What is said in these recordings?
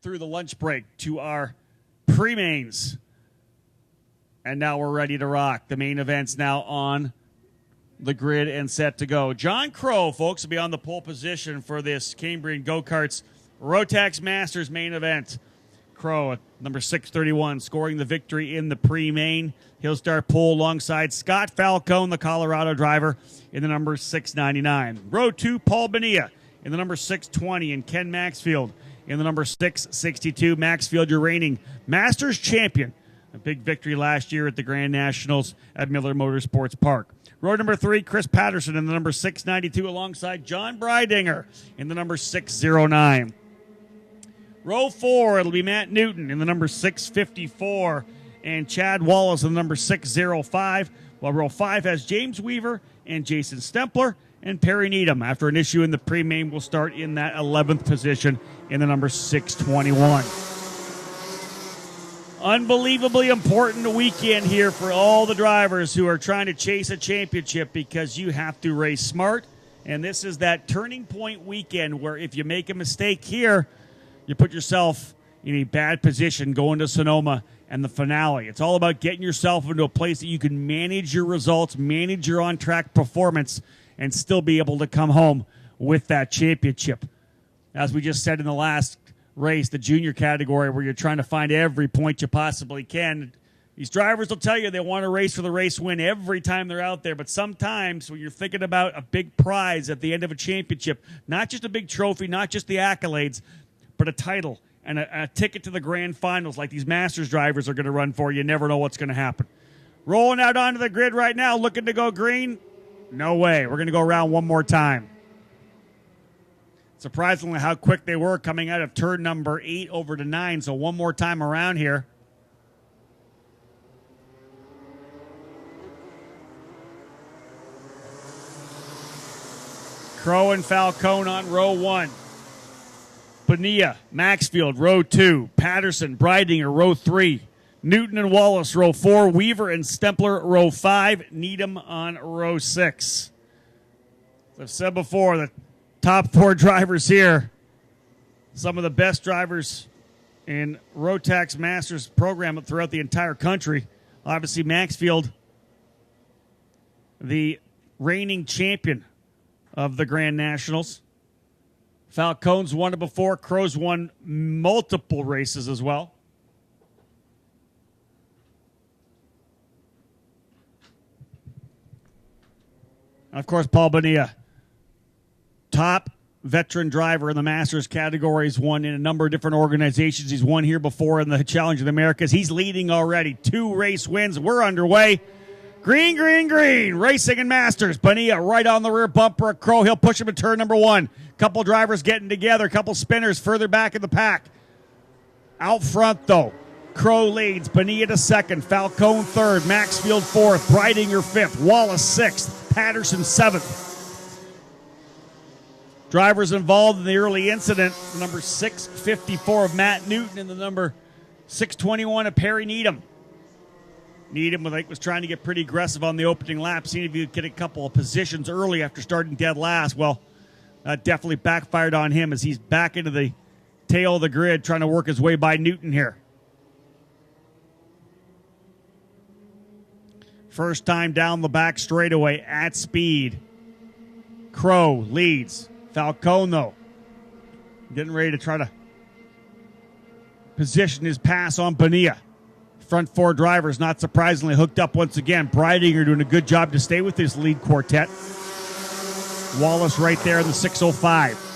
through the lunch break to our pre-mains. And now we're ready to rock. The main event's now on the grid and set to go. John Crow, folks, will be on the pole position for this Cambrian Go-Karts Rotax Masters main event. Crow at number 631 scoring the victory in the pre-main. He'll start pole alongside Scott Falcone, the Colorado driver, in the number 699. Row 2, Paul Bonilla in the number 620, and Ken Maxfield in the number 662. Maxfield, your reigning Masters champion. A big victory last year at the Grand Nationals at Miller Motorsports Park. Row number 3, Chris Patterson in the number 692 alongside John Breidinger in the number 609. Row 4, it'll be Matt Newton in the number 654 and Chad Wallace in the number 605. While row 5 has James Weaver and Jason Stempler and Perry Needham. After an issue in the pre-main, will start in that 11th position in the number 621. Unbelievably important weekend here for all the drivers who are trying to chase a championship, because you have to race smart. And this is that turning point weekend where if you make a mistake here, you put yourself in a bad position going to Sonoma and the finale. It's all about getting yourself into a place that you can manage your results, manage your on-track performance, and still be able to come home with that championship. As we just said in the last race, the junior category, where you're trying to find every point you possibly can. These drivers will tell you they want to race for the race win every time they're out there, but sometimes when you're thinking about a big prize at the end of a championship, not just a big trophy, not just the accolades, but a title and a ticket to the grand finals like these Masters drivers are going to run for, you never know what's going to happen. Rolling out onto the grid right now, looking to go green. No way. We're going to go around one more time. Surprisingly how quick they were coming out of turn number 8 over to 9. So one more time around here. Crow and Falcone on row 1. Bonilla, Maxfield, row 2. Patterson, Breidinger, row 3. Newton and Wallace, row 4. Weaver and Stempler, row 5. Needham on row 6. As I've said before, the top 4 drivers here, some of the best drivers in Rotax Masters program throughout the entire country. Obviously, Maxfield, the reigning champion of the Grand Nationals. Falcone's won it before. Crow's won multiple races as well. And of course, Paul Bonilla, top veteran driver in the Masters category. He's won in a number of different organizations. He's won here before in the Challenge of the Americas. He's leading already. 2 race wins. We're underway. Green, green, green. Racing and Masters. Bonilla right on the rear bumper of Crow. He'll push him to turn number 1. Couple drivers getting together. Couple spinners further back in the pack. Out front, though, Crow leads. Bonilla to 2nd. Falcone 3rd. Maxfield 4th. Breidinger 5th. Wallace 6th. Patterson 7th. Drivers involved in the early incident, the number 654 of Matt Newton and the number 621 of Perry Needham. Needham, I think, was trying to get pretty aggressive on the opening lap, seeing if he could get a couple of positions early after starting dead last. Well, that definitely backfired on him as he's back into the tail of the grid trying to work his way by Newton here. First time down the back straightaway at speed. Crow leads. Falcone, though, getting ready to try to position his pass on Bonilla. Front 4 drivers, not surprisingly, hooked up once again. Breidinger doing a good job to stay with his lead quartet. Wallace right there in the 605.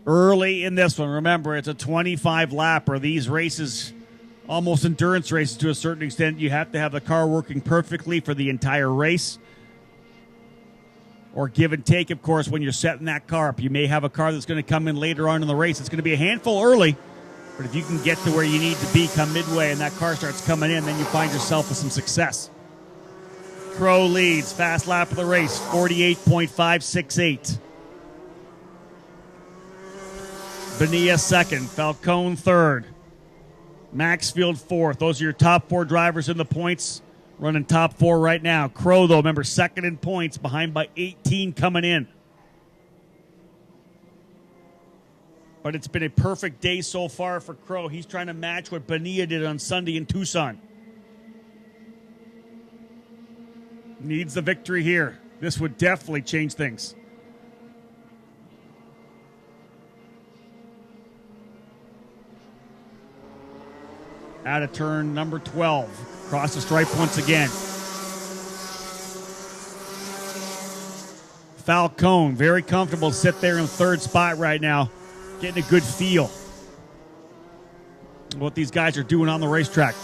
Early in this one, remember, it's a 25-lapper. These races, almost endurance races to a certain extent, you have to have the car working perfectly for the entire race. Or give and take, of course, when you're setting that car up. You may have a car that's going to come in later on in the race. It's going to be a handful early, But if you can get to where you need to be come midway and that car starts coming in, then you find yourself with some success. Crow leads, fast lap of the race, 48.568. Bonilla second, Falcone third, Maxfield fourth. Those are your top four drivers in the points, running top four right now. Crow, though, remember, second in points, behind by 18 coming in. But it's been a perfect day so far for Crow. He's trying to match what Bonilla did on Sunday in Tucson. Needs the victory here. This would definitely change things. Out of turn number 12. Cross the stripe once again. Falcone, very comfortable to sit there in third spot right now. Getting a good feel of what these guys are doing on the racetrack.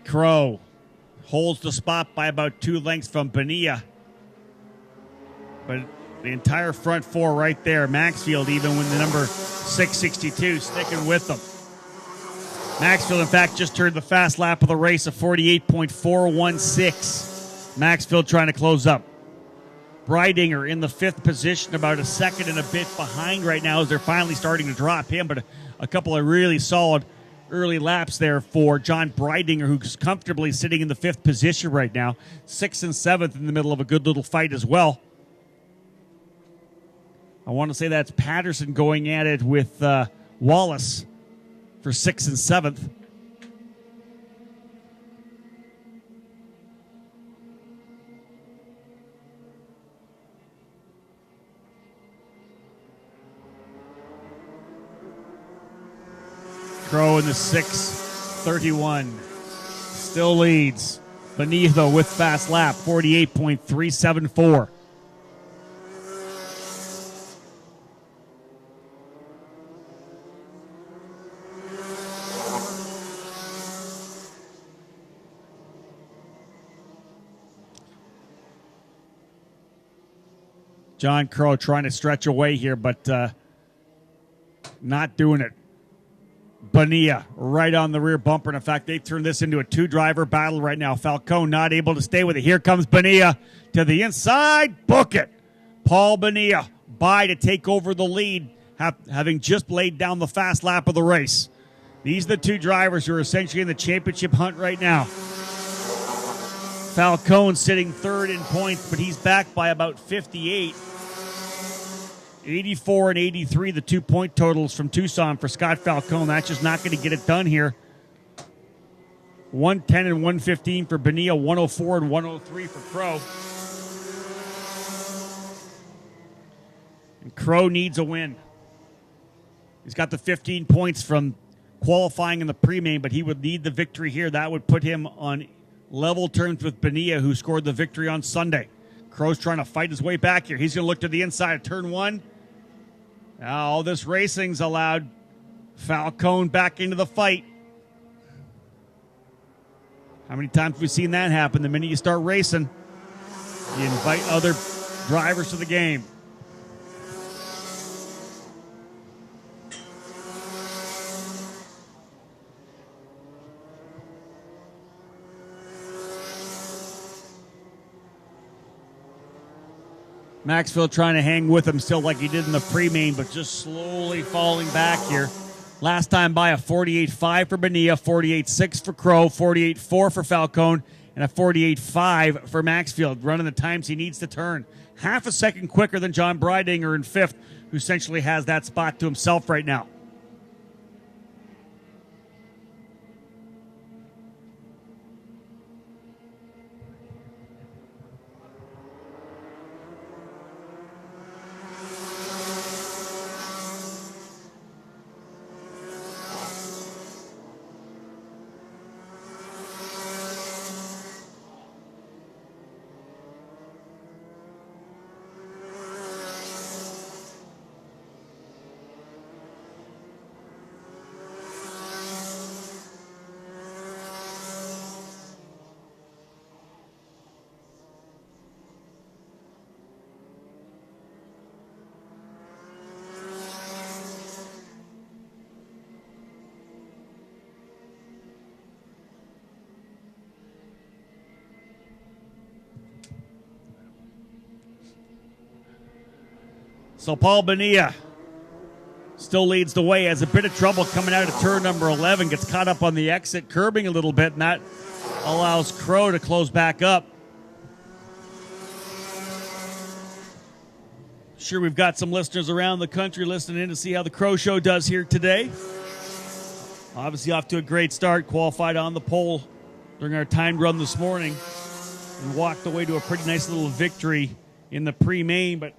Crow holds the spot by about 2 lengths from Bonilla. But the entire front four right there. Maxfield even with the number 662 sticking with them. Maxfield, in fact, just turned the fast lap of the race of 48.416. Maxfield trying to close up. Breidinger in the 5th position, about a second and a bit behind right now as they're finally starting to drop him. But a couple of really solid early laps there for John Breidinger, who's comfortably sitting in the 5th position right now. 6th and 7th in the middle of a good little fight as well. I want to say that's Patterson going at it with Wallace for 6th and 7th. Crow in the 6:31. Still leads. Bonilla with fast lap, 48.374. John Crow trying to stretch away here, but not doing it. Bonilla right on the rear bumper. And in fact, they've turned this into a 2-driver battle right now. Falcone not able to stay with it. Here comes Bonilla to the inside. Book it. Paul Bonilla by to take over the lead, having just laid down the fast lap of the race. These are the 2 drivers who are essentially in the championship hunt right now. Falcone sitting 3rd in points, but he's back by about 58. 84 and 83, the 2-point totals from Tucson for Scott Falcone. That's just not going to get it done here. 110 and 115 for Bonilla, 104 and 103 for Crow. And Crow needs a win. He's got the 15 points from qualifying in the pre-main, but he would need the victory here. That would put him on level terms with Bonilla, who scored the victory on Sunday. Crow's trying to fight his way back here. He's going to look to the inside of turn 1. Now all this racing's allowed Falcone back into the fight. How many times have we seen that happen? The minute you start racing, you invite other drivers to the game. Maxfield trying to hang with him still like he did in the pre-main, but just slowly falling back here. Last time by a 48.5 for Bonilla, 48.6 for Crow, 48.4 for Falcone, and a 48.5 for Maxfield, running the times he needs to turn. Half a second quicker than John Breidinger in 5th, who essentially has that spot to himself right now. So Paul Bonilla still leads the way, has a bit of trouble coming out of turn number 11, gets caught up on the exit, curbing a little bit, and that allows Crow to close back up. Sure, we've got some listeners around the country listening in to see how the Crow Show does here today. Obviously off to a great start, qualified on the pole during our timed run this morning and walked away to a pretty nice little victory in the pre-main, but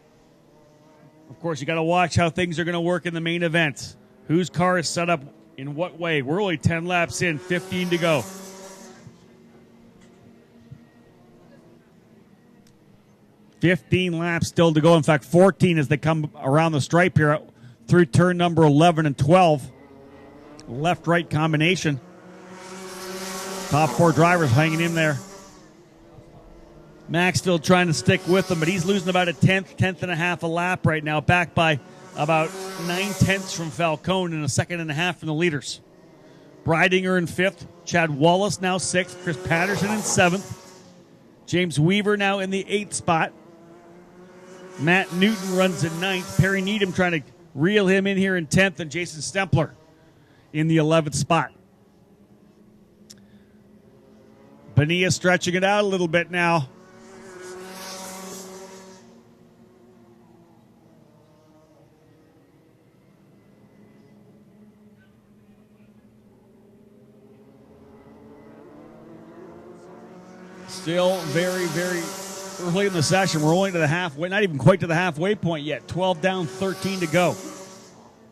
of course, you got to watch how things are going to work in the main event. Whose car is set up in what way? We're only 10 laps in, 15 to go. $15 laps still to go. In fact, 14 as they come around the stripe here through turn number 11 and 12. Left-right combination. Top four drivers hanging in there. Maxfield trying to stick with them, but he's losing about a tenth and a half a lap right now, back by about 9/10 from Falcone and a second and a half from the leaders. Breidinger in fifth, Chad Wallace now sixth, Chris Patterson in seventh, James Weaver now in the eighth spot. Matt Newton runs in ninth, Perry Needham trying to reel him in here in 10th, and Jason Stempler in the 11th spot. Bonilla stretching it out a little bit now. Still very, very early in the session. We're only to the halfway, not even quite to the halfway point yet. 12 down, 13 to go.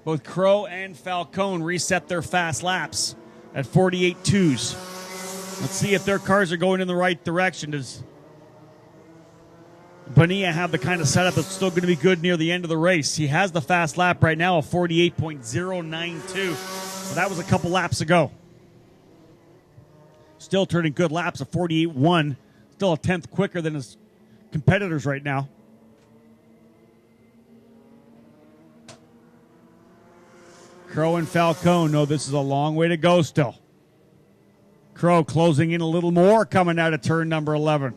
Both Crow and Falcone reset their fast laps at 48.2s. Let's see if their cars are going in the right direction. Does Bonilla have the kind of setup that's still going to be good near the end of the race? He has the fast lap right now of 48.092. So that was a couple laps ago. Still turning good laps of 48.1. Still a tenth quicker than his competitors right now. Crow and Falcone know this is a long way to go still. Crow closing in a little more coming out of turn number 11.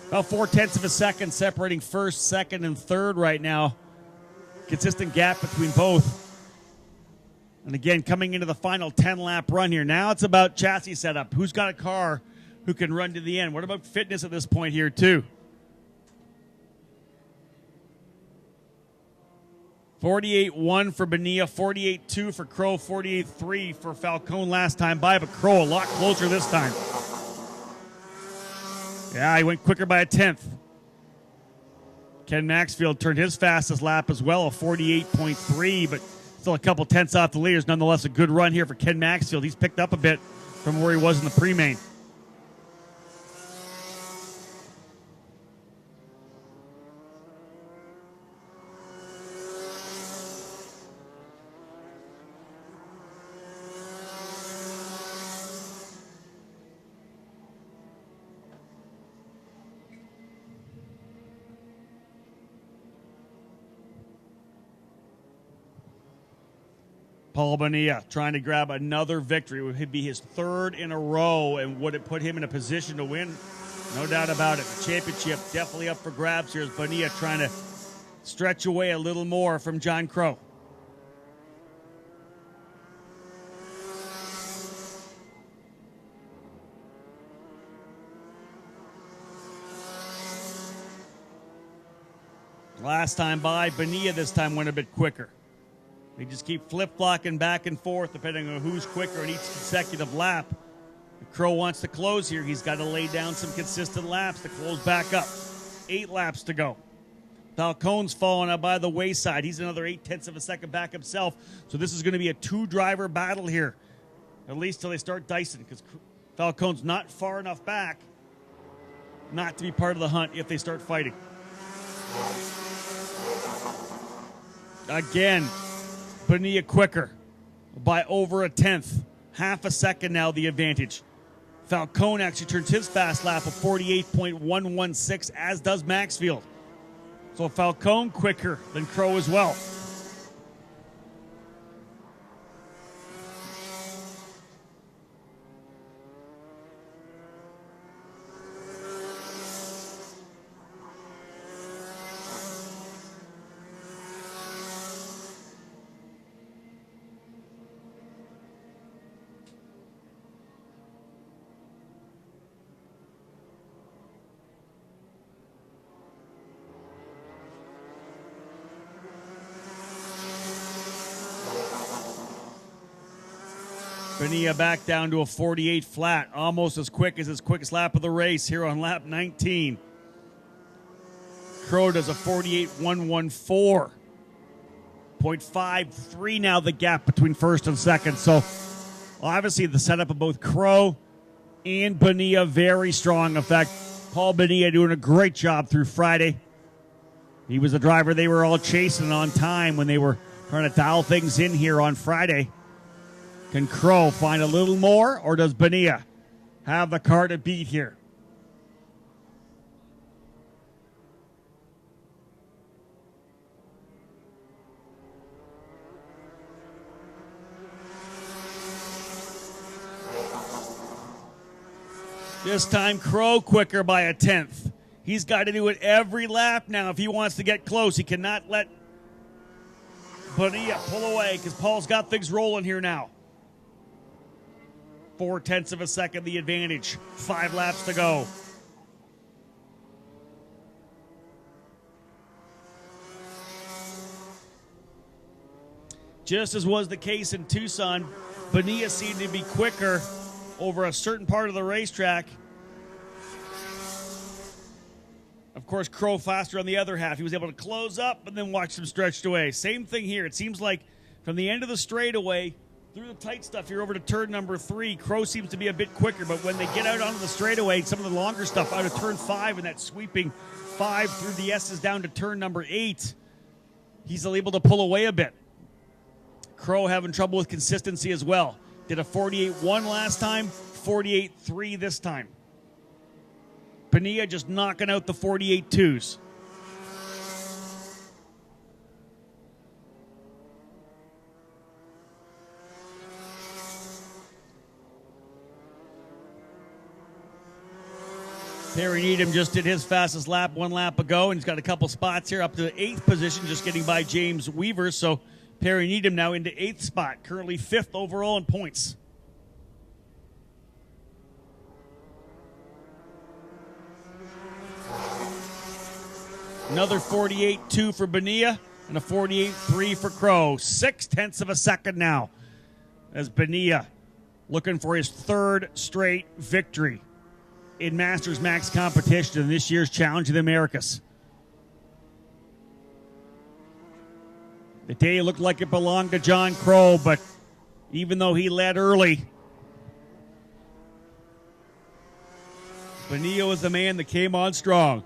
About 0.4 of a second separating first, second, and third right now. Consistent gap between both. And again, coming into the final 10-lap run here. Now it's about chassis setup. Who's got a car who can run to the end? What about fitness at this point here, too? 48.1 for Bonilla, 48.2 for Crow, 48.3 for Falcone last time by, but Crow a lot closer this time. Yeah, he went quicker by a tenth. Ken Maxfield turned his fastest lap as well, a 48.3, but still a couple tenths off the leaders. Nonetheless, a good run here for Ken Maxfield. He's picked up a bit from where he was in the pre-main. Paul Bonilla trying to grab another victory. It would be his third in a row, and would it put him in a position to win? No doubt about it. The championship definitely up for grabs here as Bonilla trying to stretch away a little more from John Crow. Last time by, Bonilla this time went a bit quicker. They just keep flip-flocking back and forth depending on who's quicker in each consecutive lap. If Crow wants to close here, he's got to lay down some consistent laps to close back up. 8 laps to go. Falcone's falling out by the wayside. He's another 0.8 of a second back himself. So this is going to be a 2-driver battle here, at least till they start dicing, because Falcone's not far enough back not to be part of the hunt if they start fighting. Again, Bonilla quicker by over 1/10. Half a second now, the advantage. Falcone actually turns his fast lap of 48.116, as does Maxfield. So Falcone quicker than Crow as well. Bonilla back down to a 48 flat, almost as quick as his quickest lap of the race here on lap 19. Crow does a 48.114. 0.53 now the gap between first and second. So obviously the setup of both Crow and Bonilla very strong. In fact, Paul Bonilla doing a great job through Friday. He was the driver they were all chasing on time when they were trying to dial things in here on Friday. Can Crow find a little more, or does Bonilla have the car to beat here? This time, Crow quicker by 1/10. He's got to do it every lap now if he wants to get close. He cannot let Bonilla pull away because Paul's got things rolling here now. 0.4 of a second the advantage. 5 laps to go. Just as was the case in Tucson, Bonilla seemed to be quicker over a certain part of the racetrack. Of course, Crow faster on the other half. He was able to close up and then watch them stretched away. Same thing here. It seems like from the end of the straightaway through the tight stuff here over to turn number 3, Crow seems to be a bit quicker, but when they get out onto the straightaway, some of the longer stuff out of turn 5 and that sweeping 5 through the S's down to turn number 8, he's able to pull away a bit. Crow having trouble with consistency as well. Did a 48.1 last time, 48.3 this time. Bonilla just knocking out the 48.2s. Perry Needham just did his fastest lap 1 lap ago, and he's got a couple spots here up to the 8th position, just getting by James Weaver. So Perry Needham now into 8th spot, currently 5th overall in points. Another 48.2 for Bonilla and a 48.3 for Crow. 0.6 of a second now as Bonilla looking for his 3rd straight victory in Masters Max competition in this year's Challenge of the Americas. The day looked like it belonged to John Crow, but even though he led early, Bonilla was the man that came on strong.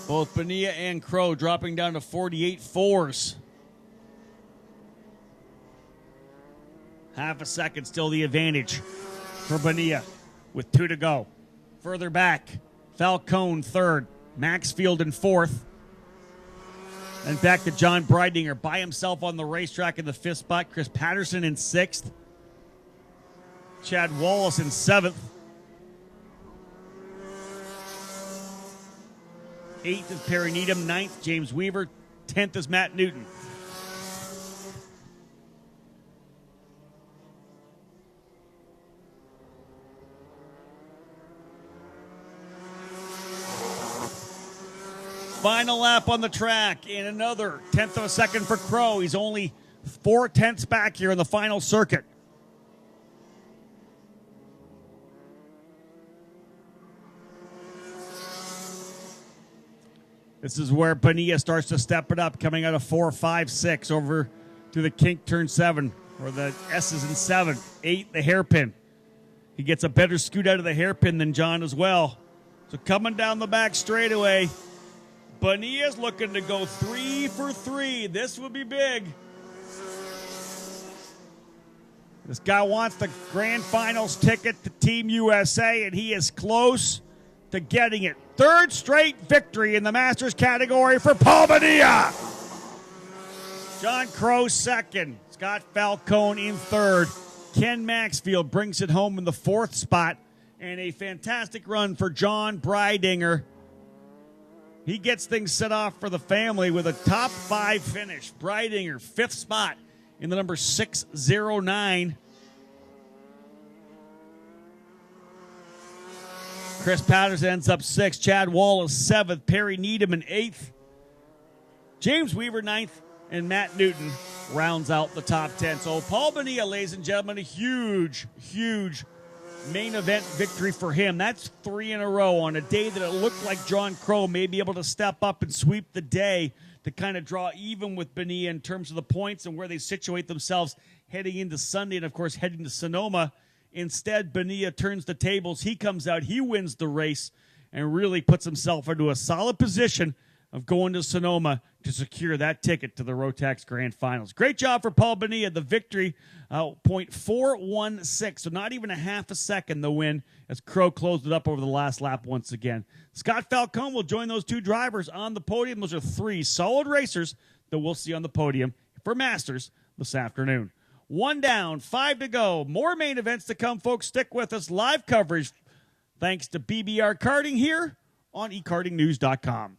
Both Bonilla and Crow dropping down to 48 fours. Half a second still the advantage for Bonilla with 2 to go. Further back, Falcone third, Maxfield in fourth. And back to John Breidinger by himself on the racetrack in the 5th spot. Chris Patterson in 6th. Chad Wallace in 7th. 8th is Perry Needham. 9th, James Weaver. 10th is Matt Newton. Final lap on the track, and another 10th of a second for Crow. He's only 4/10 back here in the final circuit. This is where Bonilla starts to step it up, coming out of 4, 5, 6 over to the kink turn 7, or the S's in 7, 8, the hairpin. He gets a better scoot out of the hairpin than John as well. So coming down the back straightaway, Bonilla's looking to go 3 for 3. This would be big. This guy wants the Grand Finals ticket to Team USA, and he is close to getting it. 3rd straight victory in the Masters category for Paul Bonilla. John Crow 2nd. Scott Falcone in 3rd. Ken Maxfield brings it home in the 4th spot. And a fantastic run for John Breidinger. He gets things set off for the family with a top 5 finish. Breidinger, 5th spot in the number 609. Chris Patterson ends up 6th. Chad Wallace 7th. Perry Needham in 8th. James Weaver 9th. And Matt Newton rounds out the top 10. So Paul Bonilla, ladies and gentlemen, a huge, huge main event victory for him. That's 3 in a row on a day that it looked like John Crow may be able to step up and sweep the day to kind of draw even with Bonilla in terms of the points and where they situate themselves heading into Sunday and, of course, heading to Sonoma. Instead, Bonilla turns the tables. He comes out, he wins the race, and really puts himself into a solid position of going to Sonoma to secure that ticket to the Rotax Grand Finals. Great job for Paul Bonilla. The victory, 0.416, so not even a half a second the win as Crow closed it up over the last lap once again. Scott Falcone will join those 2 drivers on the podium. Those are 3 solid racers that we'll see on the podium for Masters this afternoon. 1 down, 5 to go. More main events to come, folks. Stick with us. Live coverage thanks to BBR Karting here on eKartingNews.com.